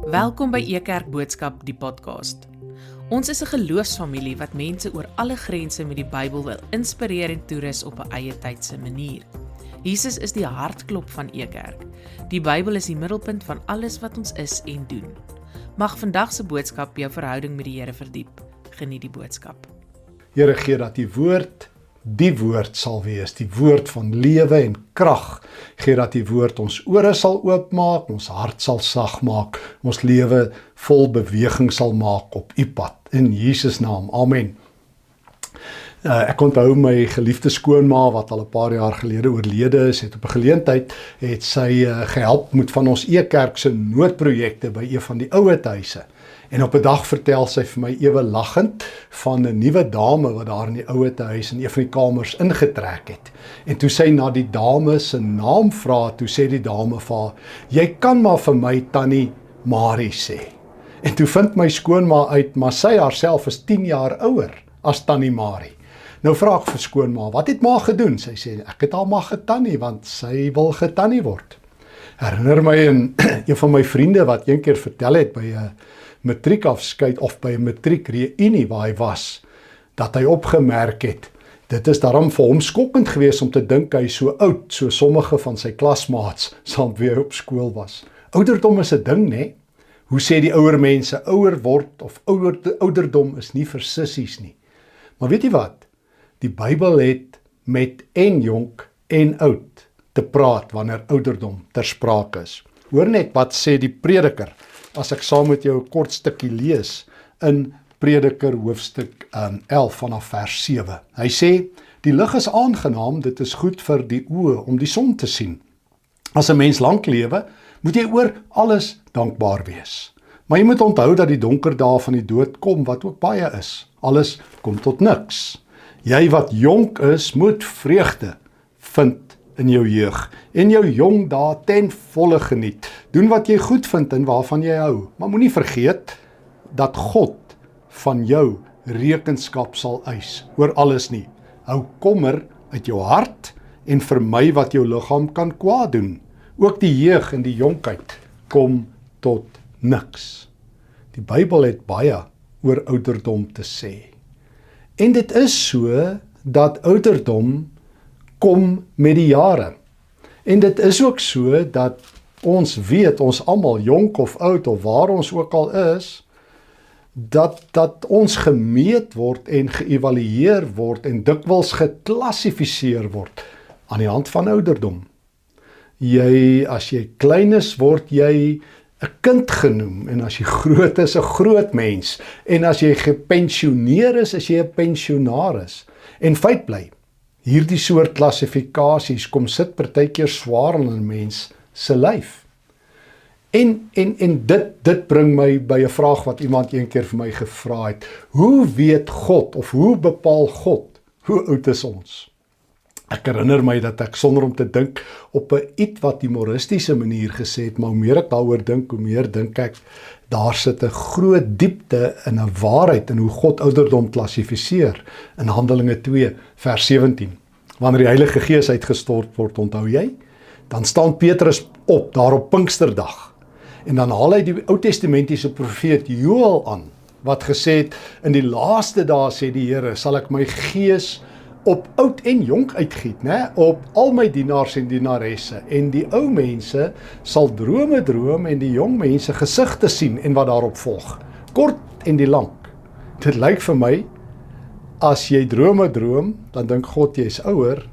Welkom by Ekerk Boodskap, die podcast. Ons is 'n geloofsfamilie wat mense oor alle grense met die Bybel wil inspireer en toerus op 'n eie tydse manier. Jesus is die hartklop van Ekerk. Die Bybel is die middelpunt van alles wat ons is en doen. Mag vandag se boodskap jou verhouding met die Here verdiep. Geniet die boodskap. Here, gee dat die woord sal wees, die woord van lewe en krag. Gee dat die woord ons ore sal oopmaak, ons hart sal sag maak, ons lewe vol beweging sal maak op u pad. In Jesus naam, amen. Ek onthou my geliefde skoonma wat al 'n paar jaar gelede oorlede is, het op 'n geleentheid het sy gehelp met van ons Ekerk se noodprojekte by een van die ouetehuise. En op 'n dag vertel sy vir my ewe lachend van 'n nuwe dame wat daar in die ouetehuis in een van die kamers ingetrek het. En toe sy na die dame se naam vra, toe sê die dame vir haar, "Jy kan maar vir my Tannie Marie sê." En toe vind my skoonma uit, maar sy haarself is 10 jaar ouer as Tannie Marie. Nou vra ek vir skoonma, "Wat het ma gedoen?" Sy sê, "Ek het haar maar getannie, want sy wil getannie word." Herinner my een van my vriende wat een keer vertel het by 'n matriekafskeid of by 'n matriekreunie waar hy was, dat hy opgemerk het, dit is daarom vir hom skokkend geweest om te dink hy is so oud, so sommige van sy klasmaats saam wie hy op skool was. Ouderdom is 'n ding, né? Hoe sê die ouer mense, ouer word of ouderdom is nie vir sissies nie. Maar weet jy wat? Die Bybel het met en jonk en oud te praat wanneer ouderdom ter sprake is. Hoor net wat sê die Prediker, as ek saam met jou 'n kort stukkie lees in Prediker hoofstuk 11 vanaf vers 7. Hy sê, "Die lig is aangenaam, dit is goed vir die oë om die son te sien. As 'n mens lank lewe, moet jy oor alles dankbaar wees. Maar jy moet onthou dat die donker dae van die dood kom, wat ook baie is. Alles kom tot niks. Jy wat jonk is, moet vreugde vind in jou jeug, en jou jong dae ten volle geniet. Doen wat jy goed vind en waarvan jy hou, maar moenie vergeet dat God van jou rekenskap sal eis, oor alles nie. Hou kommer uit jou hart en vermy wat jou liggaam kan kwaad doen. Ook die jeug en die jonkheid kom tot niks." Die Bybel het baie oor ouderdom te sê. En dit is so dat ouderdom kom met die jare. En dit is ook so dat ons weet, ons almal, jonk of oud of waar ons ook al is, dat ons gemeet word en geëvalueer word en dikwels geklassifiseer word aan die hand van ouderdom. As jy klein is, word jy 'n kind genoem, en as jy groot is, 'n groot mens, en as jy gepensioneer is jy 'n pensionaris. En feit bly, hierdie soort klassifikasies kom sit partykeer swaar in 'n mens se lyf. En dit bring my by 'n vraag wat iemand een keer vir my gevra het. Hoe weet God, of hoe bepaal God, hoe oud is ons? Ek herinner my dat ek sonder om te dink op 'n ietwat humoristiese manier gesê het, maar hoe meer ek daaroor dink, hoe meer dink ek, daar sit 'n groot diepte in 'n waarheid in hoe God ouderdom klassifiseer in Handelinge 2 vers 17. Wanneer die Heilige Gees uitgestort word, onthou jy, dan staan Petrus op daar op Pinksterdag, en dan haal hy die Ou-testamentiese profeet Joël aan, wat gesê het, in die laaste dae sê die Here, sal ek my gees op oud en jonk uitgiet, op al my dienaars en dienaresse, en die ou mense sal drome droom, en die jong mense gesigte sien, en wat daarop volg. Kort en die lank. Dit lyk vir my, as jy drome droom, dan dink God jy is ouer.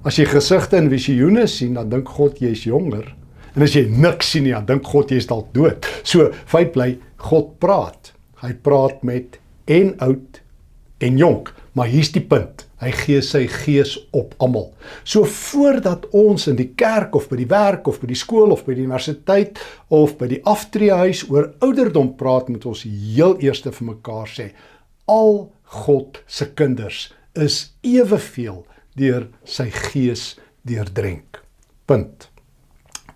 As jy gesigte en visioene sien, dan dink God jy is jonger. En as jy niks sien nie, dan dink God jy is dalk dood. So, feit bly, God praat. Hy praat met en oud en jonk. Maar hier's die punt, hy gee sy gees op almal. So voordat ons in die kerk of by die werk of by die skool of by die universiteit of by die aftreehuis oor ouderdom praat, moet ons heel eerste vir mekaar sê, al God se kinders is eweveel deur sy gees deurdrenk. Punt.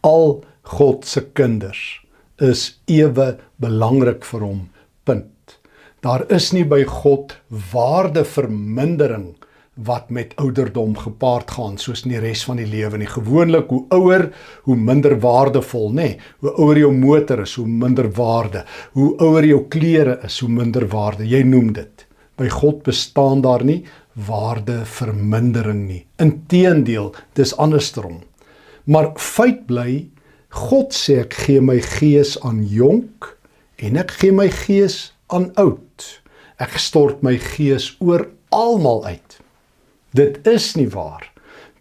Al God se kinders is ewe belangrik vir hom. Punt. Daar is nie by God waardevermindering wat met ouderdom gepaard gaan, soos in die res van die lewe nie. Gewoonlik, hoe ouer, hoe minder waardevol, nê? Hoe ouer jou motor is, hoe minder waarde. Hoe ouer jou klere is, hoe minder waarde. Jy noem dit. By God bestaan daar nie waardevermindering nie. Inteendeel, dis andersom. Maar feit bly, God sê ek gee my gees aan jonk en ek gee my gees aan oud. Ek stort my gees oor almal uit. Dit is nie waar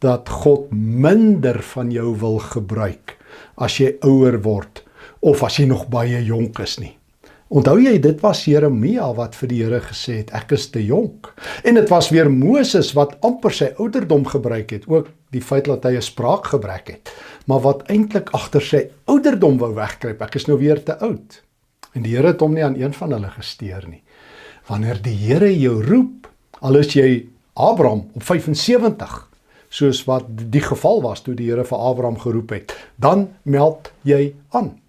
dat God minder van jou wil gebruik as jy ouer word of as jy nog baie jonk is nie. Onthou jy, dit was Jeremia wat vir die Here gesê het, ek is te jonk. En dit was weer Moses wat amper sy ouderdom gebruik het, ook die feit dat hy 'n spraakgebrek het, maar wat eintlik agter sy ouderdom wou wegkruip, ek is nou weer te oud. En die Here het hom nie aan een van hulle gesteer nie. Wanneer die Here jou roep, al is jy Abraham op 75, soos wat die geval was toe die Here vir Abraham geroep het, dan meld jy aan.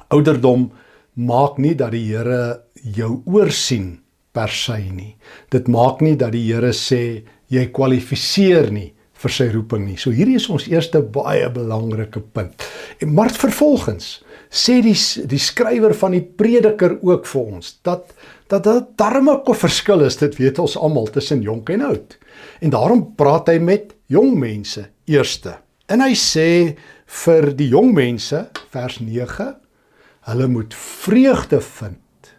Ouderdom maak nie dat die Here jou oorsien per se nie. Dit maak nie dat die Here sê jy kwalifiseer nie vir sy roeping nie. So hierdie is ons eerste baie belangrike punt. Maar vervolgens sê die skrywer van die Prediker ook vir ons dat darm ook 'n verskil is, dit weet ons almal, tussen jonk en oud. En daarom praat hy met jong mense eerste. En hy sê vir die jong mense, vers 9, hulle moet vreugde vind.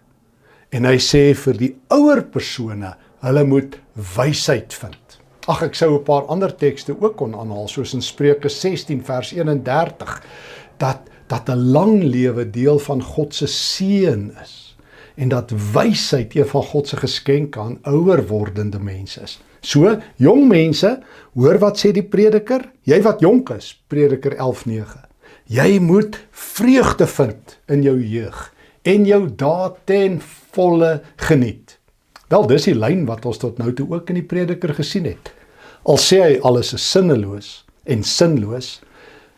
En hy sê vir die ouer persone, hulle moet wysheid vind. Ag, ek sou 'n paar ander tekste ook kon aanhaal, soos in Spreuke 16 vers 31, dat 'n lang lewe deel van God se seën is. En dat wysheid een van God se geskenke aan ouer wordende mense is. So, jong mense, hoor wat sê die Prediker? Jy wat jonk is, Prediker 11:9. Jy moet vreugde vind in jou jeug en jou dae ten volle geniet. Wel, dis die lyn wat ons tot nou toe ook in die Prediker gesien het. Al sê hy alles is sinneloos en sinloos,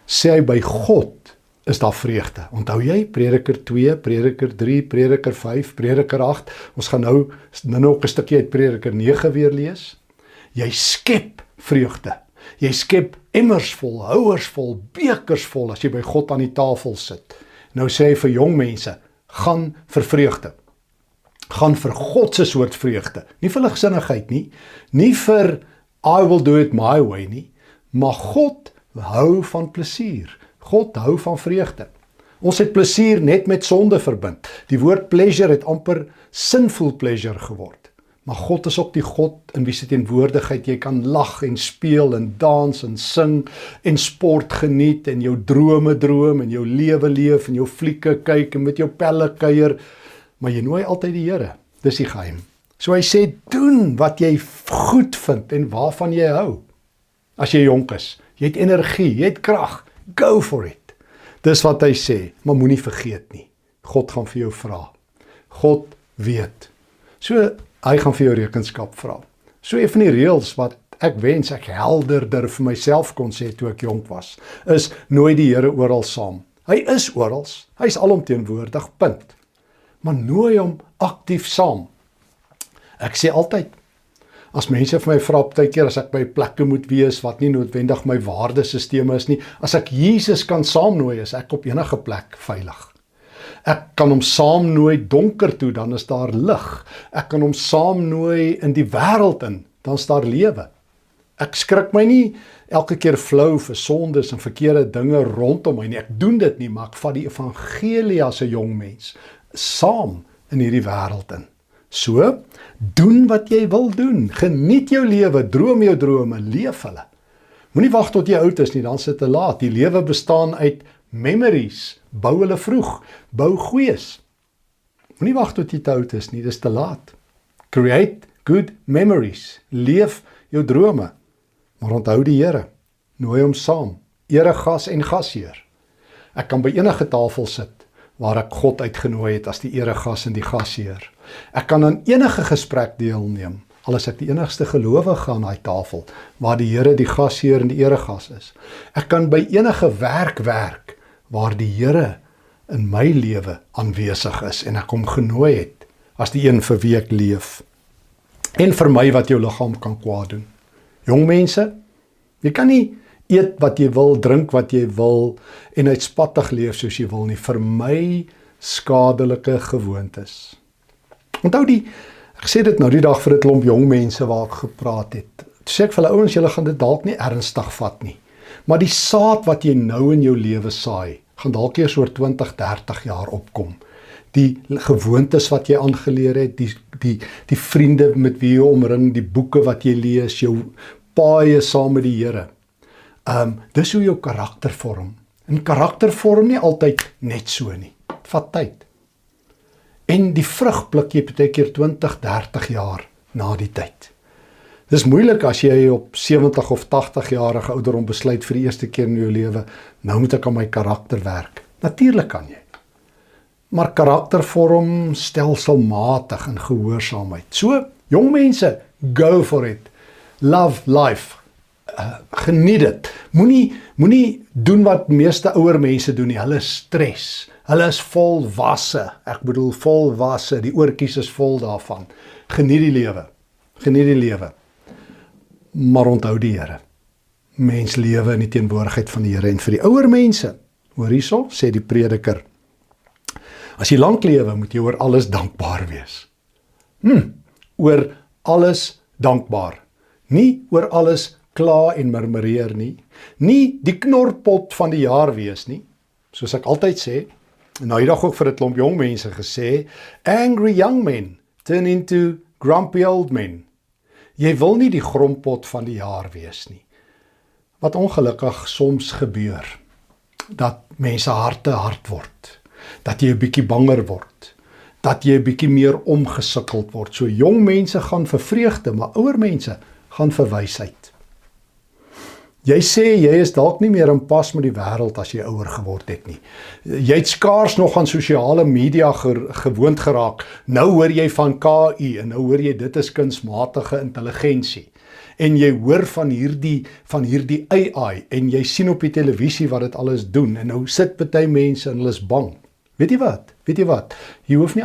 sê hy by God is daar vreugde. Onthou jy, Prediker 2, Prediker 3, Prediker 5, Prediker 8, ons gaan nou ook 'n stukkie uit Prediker 9 weer lees. Jy skep vreugde. Jy skep emmers vol, houers vol, bekers vol as jy by God aan die tafel sit. Nou sê hy vir jong mense, gaan vir vreugde. Gaan vir God se soort vreugde. Nie vir ligsinnigheid nie, nie vir I will do it my way nie, maar God hou van plesier. God hou van vreugde. Ons het plesier net met sonde verbind. Die woord pleasure het amper sinful pleasure geword. Maar God is ook die God in wie se teenwoordigheid jy kan lag en speel en dans en sing en sport geniet en jou drome droom en jou lewe leef en jou flieke kyk en met jou pelle kuier, maar jy nooi altyd die Here. Dis die geheim. So hy sê, doen wat jy goed vind en waarvan jy hou. As jy jonk is, jy het energie, jy het krag, go for it. Dis wat hy sê, maar moenie vergeet nie. God gaan vir jou vra. God weet. So, hy gaan vir jou rekenskap vra. So een van die reëls wat ek wens ek helderder vir myself kon sê toe ek jonk was, is nooi die Here oral saam. Hy is oral, hy is alomteenwoordig, punt. Maar nooi hom aktief saam. Ek sê altyd, as mense vir my vra partykeer as ek by plekke moet wees wat nie noodwendig my waardesisteme is nie, as ek Jesus kan saamnooi, is ek op enige plek veilig. Ek kan hom saamnooi donker toe, dan is daar lig. Ek kan hom saamnooi in die wêreld in, dan is daar lewe. Ek skrik my nie elke keer flou vir sondes en verkeerde dinge rondom my nie. Ek doen dit nie, maar ek vat die evangelie as 'n jong mens saam in hierdie wêreld in. So, doen wat jy wil doen. Geniet jou lewe, droom jou drome, leef hulle. Moenie wag tot jy oud is nie, dan is dit te laat. Die lewe bestaan uit memories. Bou hulle vroeg, bou goeies. Moenie wag tot jy te oud is nie, dis te laat. Create good memories. Leef jou drome. Maar onthou die Here, nooi hom saam. Eregas en gasheer. Ek kan by enige tafel sit waar ek God uitgenooi het as die eregas en die gasheer. Ek kan aan enige gesprek deelneem, al is ek die enigste gelowige aan daai tafel, waar die Here die gasheer en die eregas is. Ek kan by enige werk waar die Here in my lewe aanwesig is en ek hom genooi het as die een vir wie ek leef. en vermy wat jou liggaam kan kwaad doen. Jong mense, jy kan nie eet wat jy wil, drink wat jy wil en uitspattig leef soos jy wil nie. Vermy skadelike gewoontes. Onthou ek sê dit nou die dag vir 'n klomp jong mense waar ek gepraat het. Toe sê ek vir hulle ouens, julle gaan dit dalk nie ernstig vat nie. Maar die saad wat jy nou in jou lewe saai, gaan dalk eers oor 20, 30 jaar opkom. Die gewoontes wat jy aangeleer het, die vriende met wie jy omring, die boeke wat jy lees, jou paaie saam met die Here. Dis hoe jou karakter vorm. En karakter vorm nie altyd net so nie. Dit vat tyd. En die vrug pluk jy baie keer 20, 30 jaar na die tyd. Dis moeilik as jy op 70 of 80 jarige ouderdom besluit vir die eerste keer in jou lewe, nou moet ek aan my karakter werk. Natuurlik kan jy. Maar karakter vorm stelselmatig in gehoorsaamheid. So, jong mense, go for it. Love life. Geniet dit. Moenie doen wat meeste ouer mense doen nie. Hulle stres. Hulle is volwasse. Ek bedoel volwasse. Die oortjies is vol daarvan. Geniet die lewe. Geniet die lewe. Maar onthou die Here. Mens lewe in die teenwoordigheid van die Here. En vir die ouer mense, hoor hierso, sê die prediker, as jy lank lewe, moet jy oor alles dankbaar wees. Oor alles dankbaar. Nie oor alles kla en murmureer nie. Nie die knorpot van die jaar wees nie. Soos ek altyd sê, en nou hierdag ook vir 'n klomp jong mense gesê, angry young men turn into grumpy old men. Jy wil nie die grompot van die jaar wees nie. Wat ongelukkig soms gebeur, dat mense harte hard word, dat jy 'n bietjie banger word, dat jy 'n bietjie meer omgesukkeld word. So jong mense gaan vir vreugde, maar ouer mense gaan vir wysheid. Jy sê jy is dalk nie meer in pas met die wêreld as jy ouer geword het nie. Jy het skaars nog aan sosiale media gewoond geraak. Nou hoor jy van KI en nou hoor jy dit is kunsmatige intelligensie. En jy hoor van hierdie AI en jy sien op die televisie wat dit alles doen en nou sit party mense en hulle is bang. Weet jy wat? Jy hoef nie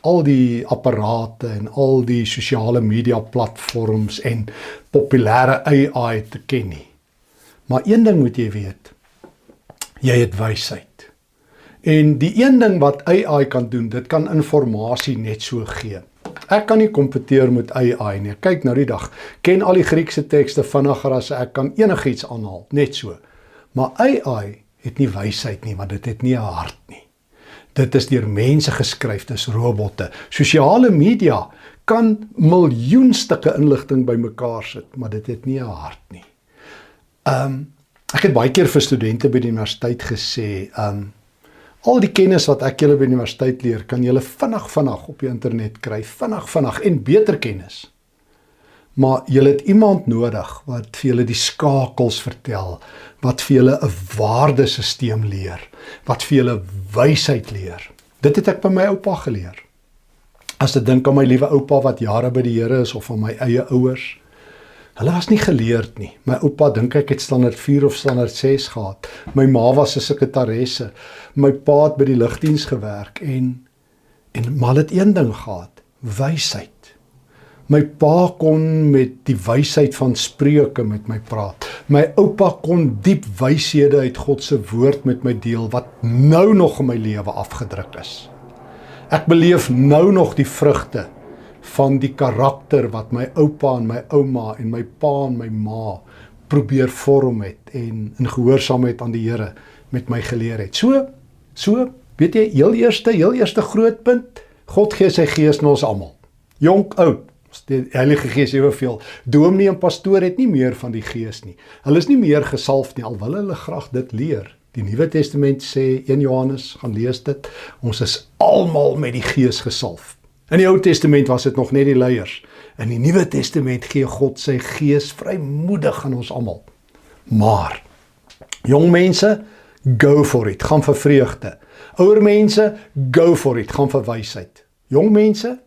al die apparate en al die sosiale media platforms en populêre AI te ken nie. Maar een ding moet jy weet, jy het wysheid. En die een ding wat AI kan doen, dit kan inligting net so gee. Ek kan nie kompeteer met AI nie. Kyk nou die dag, ken al die Griekse tekste vinniger as ek kan enigiets aanhaal, net so. Maar AI het nie wysheid nie, want dit het nie 'n hart nie. Dit is deur mense geskryf, dis robotte. Sosiale media kan miljoen stukke inligting bymekaar sit, maar dit het nie 'n hart nie. Ek het baie keer vir studente by die universiteit gesê, al die kennis wat ek julle by die universiteit leer, kan julle vinnig op die internet kry, vinnig en beter kennis. Maar julle het iemand nodig wat vir julle die skakels vertel, wat vir julle 'n waardesisteem leer, wat vir julle wysheid leer. Dit het ek by my oupa geleer. As ek dink aan my liewe oupa wat jare by die Here is, of aan my eie ouers, hulle was nie geleerd nie. My oupa dink ek het standaard 4 of standaard 6 gehad. My ma was 'n sekretaresse. My pa het by die lugdiens gewerk en maar hulle het een ding gehad, wysheid. My pa kon met die wysheid van Spreuke met my praat. My oupa kon diep wyshede uit God se woord met my deel, wat nou nog in my lewe afgedruk is. Ek beleef nou nog die vrugte van die karakter wat my oupa en my ouma en my pa en my ma probeer vorm het en in gehoorsaamheid aan die Here met my geleer het. So, weet jy, heel eerste groot punt, God gee sy gees na ons almal. Jonk, oud. Die Heilige Gees eweveel. Dominee en pastoor het nie meer van die Gees nie. Hulle is nie meer gesalf nie, al wil hulle graag dit leer. Die Nuwe Testament sê, 1 Johannes, gaan lees dit, ons is almal met die Gees gesalf. In die Ou Testament was dit nog net die leiers. In die Nuwe Testament gee God sy Gees vrymoedig aan ons almal. Maar, jong mense, go for it, gaan vir vreugde. Ouer mense, go for it, gaan vir wysheid. Jong mense,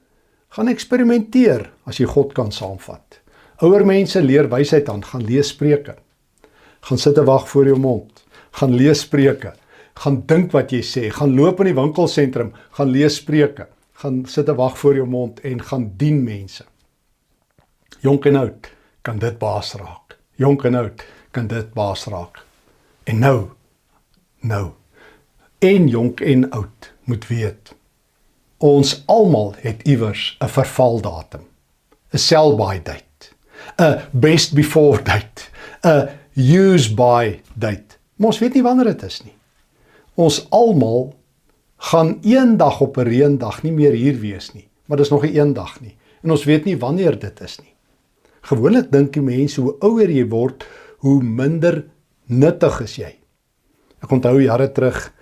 gaan eksperimenteer as jy God kan saamvat. Ouer mense leer wysheid aan, gaan lees Spreuke. Gaan sit en wag voor jou mond. Gaan lees Spreuke. Gaan dink wat jy sê. Gaan loop in die winkelsentrum. Gaan lees Spreuke. Gaan sit en wag voor jou mond en gaan dien mense. Jonk en oud kan dit baas raak. Jonk en oud kan dit baas raak. En nou, en jonk en oud moet weet, ons almal het iewers 'n vervaldatum, 'n sell-by date, 'n best before date, 'n use by date. Maar ons weet nie wanneer dit is nie. Ons almal gaan eendag op 'n reendag nie meer hier wees nie, maar dis nog 'n eendag nie. En ons weet nie wanneer dit is nie. Gewoonlik dink die mense hoe ouer jy word, hoe minder nuttig is jy. Ek onthou jare terug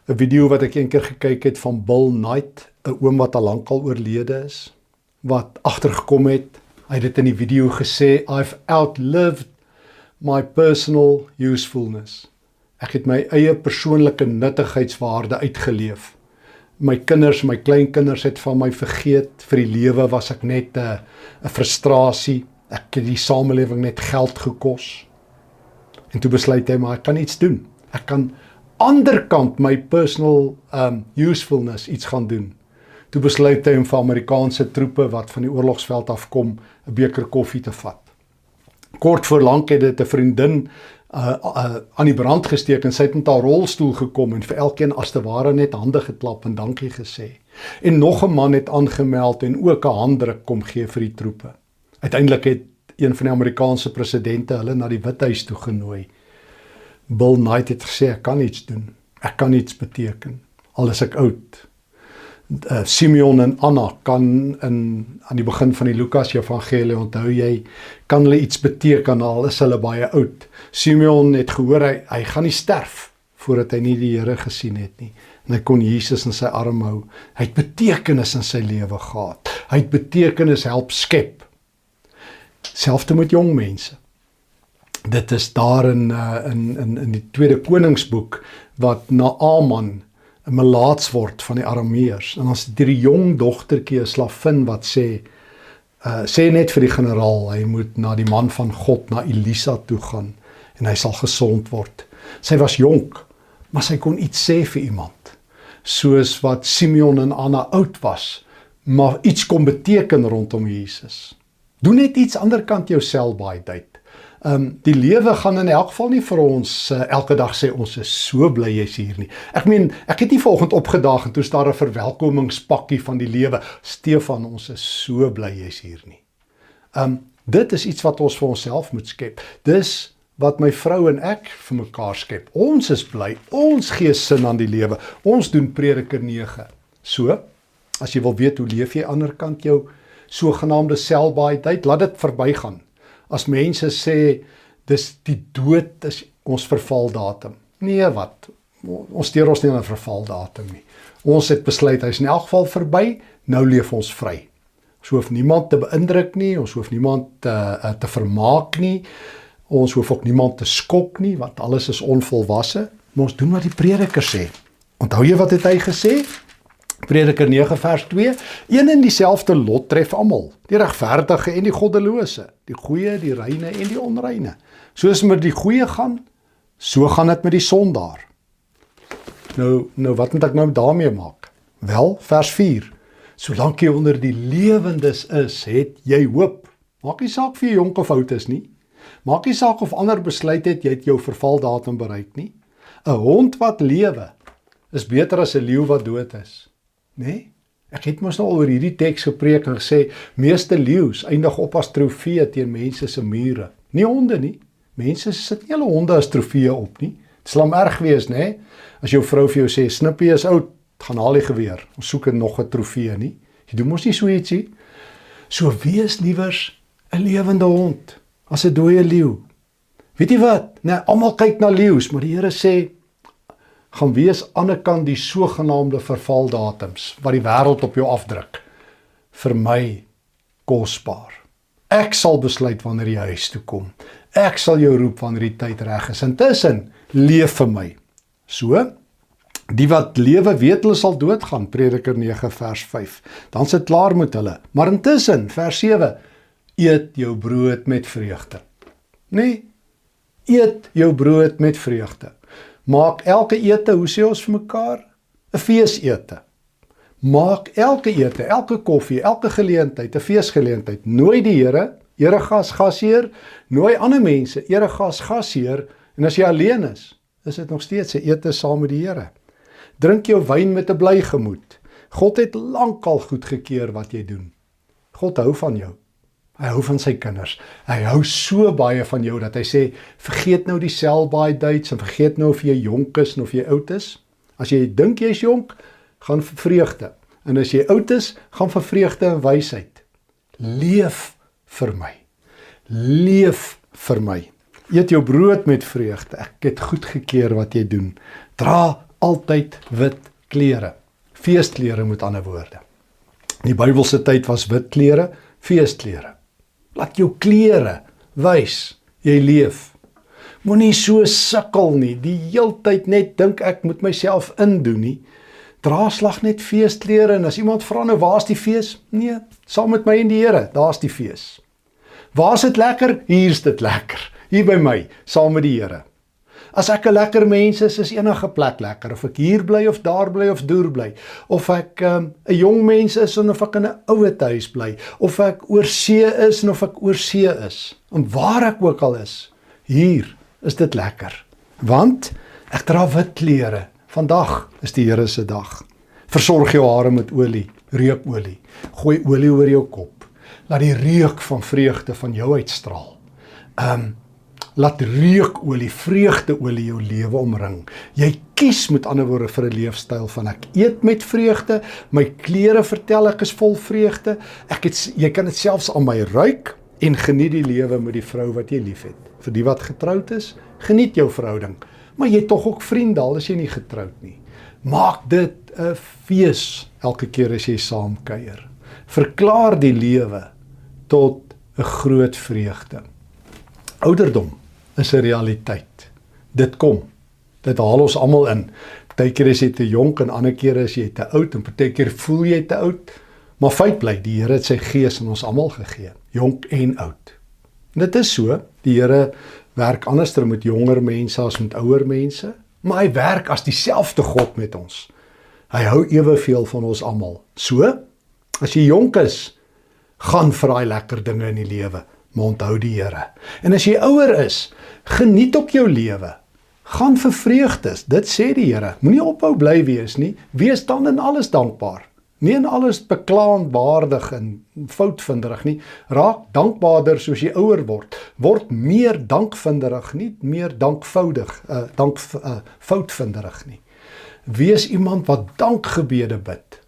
'n video wat ek eendag gekyk het van Bill Knight, 'n oom wat al lankal oorlede is, wat agtergekom het, hy het dit in die video gesê, I've outlived my personal usefulness. Ek het my eie persoonlike nuttigheidswaarde uitgeleef. My kinders, my kleinkinders het van my vergeet, vir die lewe was ek net 'n frustrasie, ek het die samelewing net geld gekos. En toe besluit hy, maar ek kan iets doen. Ek kan anderkant my personal usefulness iets gaan doen. Toe besluit hy om vir Amerikaanse troepe wat van die oorlogsveld afkom, 'n beker koffie te vat. Kort voor lank het dit 'n vriendin aan die brand gesteek en sy het met haar rolstoel gekom en vir elkeen as te ware net hande geklap en dankie gesê. En nog 'n man het aangemeld en ook 'n handdruk kom gee vir die troepe. Uiteindelik het een van die Amerikaanse presidente hulle na die Withuis toe genooi. Bill Knight het gesê, ek kan iets doen, ek kan iets beteken, al is ek oud. Simeon en Anna kan aan die begin van die Lukas Evangelie, onthou jy, kan hulle iets beteken, al is hulle baie oud. Simeon het gehoor, hy gaan nie sterf, voordat hy nie die Here gesien het nie. En hy kon Jesus in sy arm hou. Hy het betekenis in sy lewe gehad. Hy het betekenis help skep. Selfs met jong mense. Dit is daar in die Tweede Koningsboek, wat Naaman 'n melaats word van die Arameërs. En ons het hierdie jong dogtertjie, 'n slavin, wat sê net vir die generaal, hy moet na die man van God, na Elisa toe gaan, en hy sal gesond word. Sy was jonk, maar sy kon iets sê vir iemand, soos wat Simeon en Anna oud was, maar iets kon beteken rondom Jesus. Doen net iets anderkant jou sell-by date. Die lewe gaan in elk geval nie vir ons elke dag sê, ons is so bly jy's hier nie. Ek meen, ek het nie vanoggend opgedaag en toe staan 'n verwelkomingspakkie van die lewe. Stefan, ons is so bly jy's hier nie. Dit is iets wat ons vir onsself moet skep. Dis wat my vrou en ek vir mekaar skep. Ons is bly, ons gee sin aan die lewe. Ons doen Prediker 9. So, as jy wil weet hoe leef jy anderkant jou sogenaamde sell-by date, laat dit verbygaan. As mense sê, dis die dood is ons vervaldatum. Nee, wat? Ons steur ons nie aan 'n vervaldatum nie. Ons het besluit, hy is in elk geval verby, nou leef ons vry. Ons hoef niemand te beïndruk nie, ons hoef niemand te vermaak nie, ons hoef ook niemand te skok nie, want alles is onvolwasse, maar ons doen wat die Prediker sê. Onthou jy wat het hy gesê? Prediker 9 vers 2, een en dieselfde lot tref almal, die regverdige en die goddelose, die goeie, die reine en die onreine. Soos met die goeie gaan, so gaan dit met die sondaar. Nou wat moet ek nou daarmee maak? Wel, vers 4, solank jy onder die lewendes is, het jy hoop. Maak nie saak of jy jonk of oud is nie. Maak nie saak of ander besluit het, jy het jou vervaldatum bereik nie. 'n Hond wat lewe, is beter as 'n leeu wat dood is. Nee, ek het mos nou al oor hierdie teks gepreek en gesê, meeste leeu's eindig op as trofee teen mense se mure. Nie honde nie. Mense sit nie hulle honde as trofee op nie. Dit sal hom erg wees, né? As jou vrou vir jou sê, Snippie is oud, gaan haal die geweer. Ons soek nog 'n trofee nie. Jy doen mos nie so ietsie. So wees liewers 'n lewende hond as 'n dooie leeu. Weet jy wat? Nee, almal kyk na leeu's, maar die Here sê, gaan wees anderkant die sogenaamde vervaldatums, wat die wêreld op jou afdruk, vir my kosbaar. Ek sal besluit wanneer jy huis toe kom. Ek sal jou roep wanneer die tyd reg is. Intussen, leef vir my. So, die wat lewe weet hulle sal doodgaan, Prediker 9 vers 5. Dan is dit klaar met hulle. Maar intussen, vers 7, eet jou brood met vreugde. Nee, eet jou brood met vreugde. Maak elke ete, hoe sê ons vir mekaar? 'n feesete. Maak elke ete, elke koffie, elke geleentheid, 'n feesgeleentheid, nooi die Here, eregas, gasheer, nooi ander mense, eregas, gasheer, en as jy alleen is dit nog steeds 'n ete saam met die Here. Drink jou wyn met 'n bly gemoed. God het lankal goedgekeur wat jy doen. God hou van jou. Hy hou van sy kinders. Hy hou so baie van jou dat hy sê, vergeet nou die sell-by dates en vergeet nou of jy jonk is en of jy oud is. As jy dink jy is jonk, gaan vir vreugde. En as jy oud is, gaan vir vreugde en wysheid. Leef vir my. Leef vir my. Eet jou brood met vreugde. Ek het goedgekeur wat jy doen. Dra altyd wit klere. Feestklere met ander woorde. In die Bybelse tyd was wit klere feestklere. Laat jou klere wys jy leef. Moenie so sukkel nie, die heeltyd net dink ek moet myself indoen nie. Dra slag net feestklere en as iemand vra nou waar's die fees? Nee, saam met my en die Here, daar's die fees. Waar's dit lekker? Hier's dit lekker. Hier by my, saam met die Here. As ek 'n lekker mens is enige plek lekker, of ek hier bly of daar bly of deur bly, of ek 'n jong mens is en of ek in 'n ouer huis bly, of ek oor see is en of ek oor see is, en waar ek ook al is, hier is dit lekker, want ek dra wit klere, vandag is die Here se dag. Versorg jou hare met olie, reukolie, gooi olie oor jou kop, laat die reuk van vreugde van jou uitstraal. Laat reukolie, vreugdeolie jou lewe omring. Jy kies met ander woorde vir 'n leefstyl van ek eet met vreugde, my klere vertel ek is vol vreugde, jy kan dit selfs aan my ruik en geniet die lewe met die vrou wat jy liefhet. Vir die wat getroud is, geniet jou verhouding, maar jy het tog ook vriende al is jy nie getroud nie. Maak dit 'n fees elke keer as jy saam kuier. Verklaar die lewe tot 'n groot vreugde. Ouderdom is 'n realiteit. Dit kom. Dit haal ons almal in. Partykeer is jy te jonk en ander kere is jy te oud en partykeer voel jy te oud. Maar feit bly, die Here het sy gees aan ons almal gegee, jonk en oud. En dit is so, die Here werk anderster met jonger mense as met ouer mense, maar hy werk as dieselfde God met ons. Hy hou eweveel van ons almal. So, as jy jonk is, gaan vir daai lekker dinge in die lewe. Maar onthou die Here. En as jy ouer is, geniet ook jou lewe. Gaan vir vreugdes, dit sê die Here. Moenie ophou bly wees nie, wees dan in alles dankbaar. Nie in alles beklaanbaardig en foutvinderig nie. Raak dankbaarder soos jy ouer word. Word meer dankvinderig, nie meer foutvinderig nie. Wees iemand wat dankgebede bid.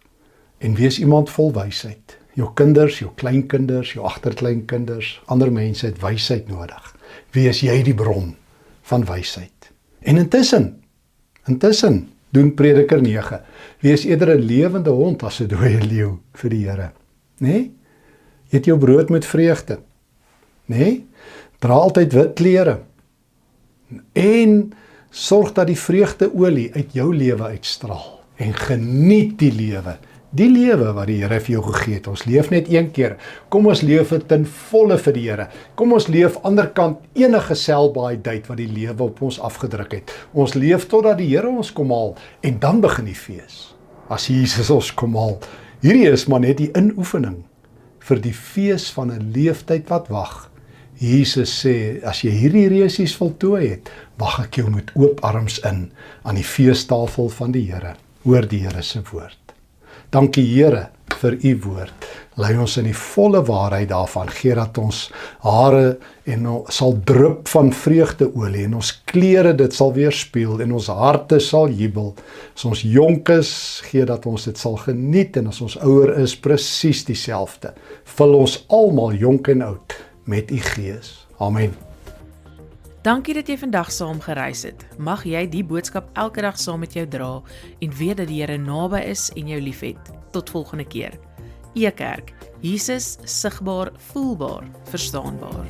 En wees iemand vol wysheid. Jou kinders, jou kleinkinders, jou agterkleinkinders, ander mense het wysheid nodig. Wees jy die bron van wysheid. En intussen, doen Prediker 9, wees eerder 'n lewende hond as 'n dooie leeu vir die Here. Nee? Eet jou brood met vreugde. Nee? Dra altyd wit klere. En sorg dat die vreugdeolie uit jou lewe uitstraal. En geniet die lewe. Die lewe wat die Here vir jou gegee het. Ons leef net een keer. Kom ons leef dit ten volle vir die Here. Kom ons leef anderkant enige sell-by date wat die lewe op ons afgedruk het. Ons leef totdat die Here ons kom haal en dan begin die fees. As Jesus ons kom haal. Hierdie is maar net die inoefening vir die fees van 'n leeftyd wat wag. Jesus sê, as jy hierdie resies voltooi het, wag ek jou met oop arms in aan die feestafel van die Here. Hoor die Here se woord. Dankie Here vir u woord. Lei ons in die volle waarheid daarvan. Gee dat ons hare sal drup van vreugdeolie en ons klere dit sal weerspieël en ons harte sal jubel. As ons jonk is, gee dat ons dit sal geniet en as ons ouer is, presies dieselfde. Vul ons almal jonk en oud met u Gees. Amen. Dankie dat jy vandag saam gereis het. Mag jy die boodskap elke dag saam met jou dra en weet dat die Here naby is en jou liefhet. Tot volgende keer. E-Kerk, Jesus sigbaar, voelbaar, verstaanbaar.